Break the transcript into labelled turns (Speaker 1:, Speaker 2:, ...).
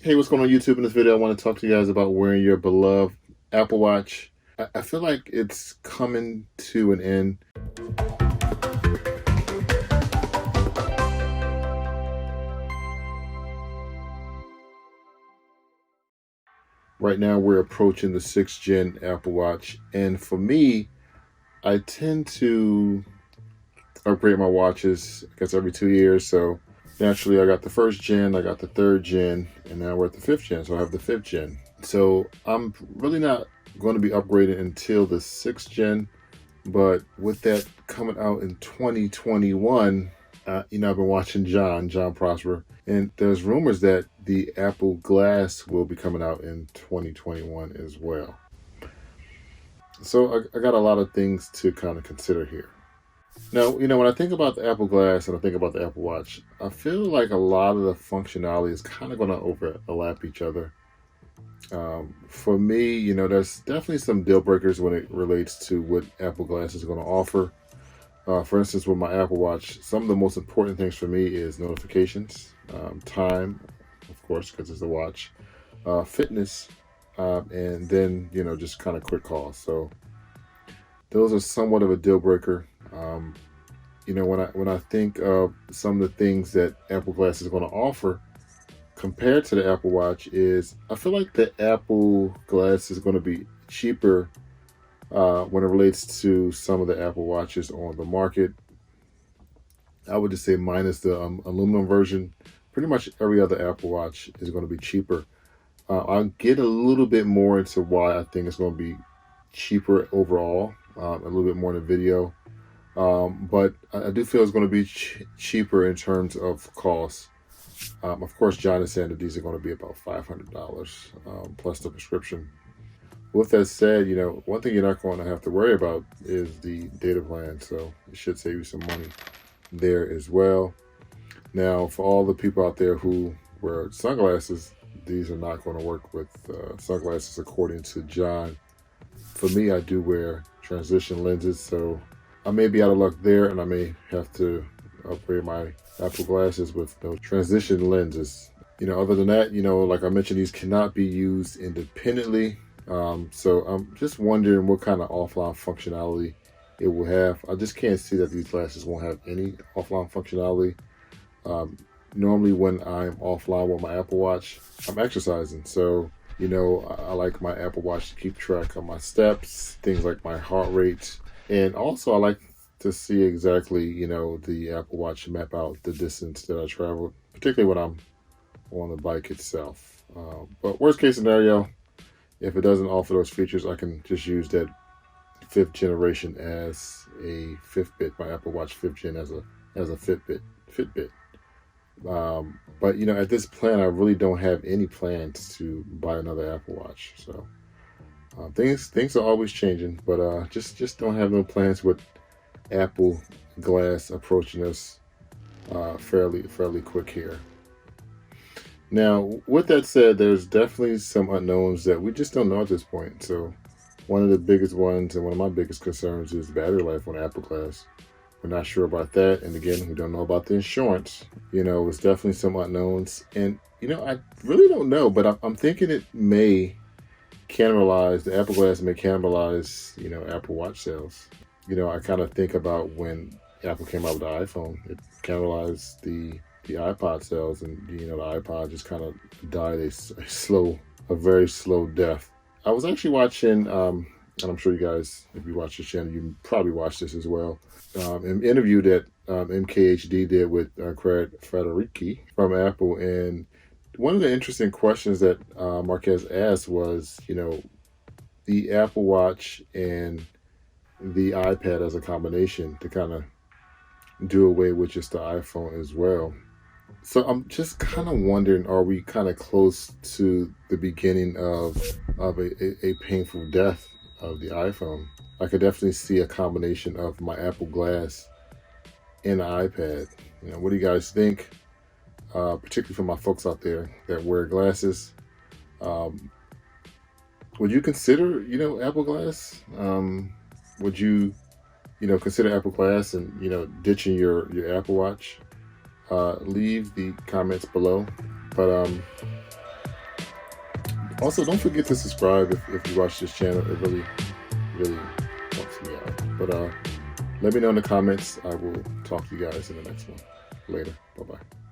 Speaker 1: Hey, what's going on YouTube? In this video, I want to talk to you guys about wearing your beloved Apple Watch. I feel like it's coming to an end. Right now, we're approaching the 6th gen Apple Watch. And for me, I tend to upgrade my watches, I guess, every 2 years. So naturally, I got the 1st gen, I got the 3rd gen, and now we're at the 5th gen. So I have the 5th gen. So I'm really not going to be upgrading until the 6th gen. But with that coming out in 2021, I've been watching John Prosper, and there's rumors that the Apple Glass will be coming out in 2021 as well. So I got a lot of things to kind of consider here. Now, when I think about the Apple Glass and I think about the Apple Watch, I feel like a lot of the functionality is kind of going to overlap each other. For me, there's definitely some deal breakers when it relates to what Apple Glass is going to offer. For instance, with my Apple Watch, some of the most important things for me is notifications, time, of course, because it's a watch, fitness, and then, just kind of quick calls. So those are somewhat of a deal breaker. When I think of some of the things that Apple Glass is going to offer, compared to the Apple Watch, is I feel like the Apple Glass is going to be cheaper when it relates to some of the Apple Watches on the market. I would just say minus the aluminum version, pretty much every other Apple Watch is going to be cheaper. I'll get a little bit more into why I think it's going to be cheaper overall, a little bit more in the video. But I do feel it's going to be cheaper in terms of cost. Of course, John is saying that these are going to be about $500 plus the prescription. With that said, one thing you're not going to have to worry about is the data plan, so it should save you some money there as well. Now, for all the people out there who wear sunglasses, these are not going to work with sunglasses according to John. For me, I do wear transition lenses, so I may be out of luck there, and I may have to upgrade my Apple glasses with those transition lenses. Other than that, like I mentioned, these cannot be used independently. So I'm just wondering what kind of offline functionality it will have. I just can't see that these glasses won't have any offline functionality. Normally when I'm offline with my Apple Watch, I'm exercising. So, I like my Apple Watch to keep track of my steps, things like my heart rate. And also I like to see exactly, the Apple Watch map out the distance that I travel, particularly when I'm on the bike itself. But worst case scenario, if it doesn't offer those features, I can just use that 5th generation as a Fitbit, my Apple Watch 5th gen as a Fitbit. But at this plan, I really don't have any plans to buy another Apple Watch. So things are always changing, but just don't have no plans with Apple Glass approaching us fairly quick here. Now, with that said, there's definitely some unknowns that we just don't know at this point. So one of the biggest ones and one of my biggest concerns is battery life on Apple Glass. We're not sure about that. And again, we don't know about the insurance. It's definitely some unknowns. And, I really don't know, but I'm thinking it may cannibalize, the Apple Glass may cannibalize, Apple Watch sales. I kind of think about when Apple came out with the iPhone, it cannibalized the iPod sales, and the iPod just kind of died a very slow death. I was actually watching, and I'm sure you guys, if you watch this channel, you probably watched this as well, an interview that MKHD did with Craig Federighi from Apple, and one of the interesting questions that Marquez asked was, the Apple Watch and the iPad as a combination to kind of do away with just the iPhone as well. So I'm just kind of wondering, are we kind of close to the beginning of a painful death of the iPhone? I could definitely see a combination of my Apple Glass and the iPad. What do you guys think? Particularly for my folks out there that wear glasses. Would you consider, Apple Glass? Would you, consider Apple Glass and, ditching your Apple Watch? Leave the comments below. But Also, don't forget to subscribe if you watch this channel. It really helps me out. But let me know in the comments. I will talk to you guys in the next one. Later. Bye bye.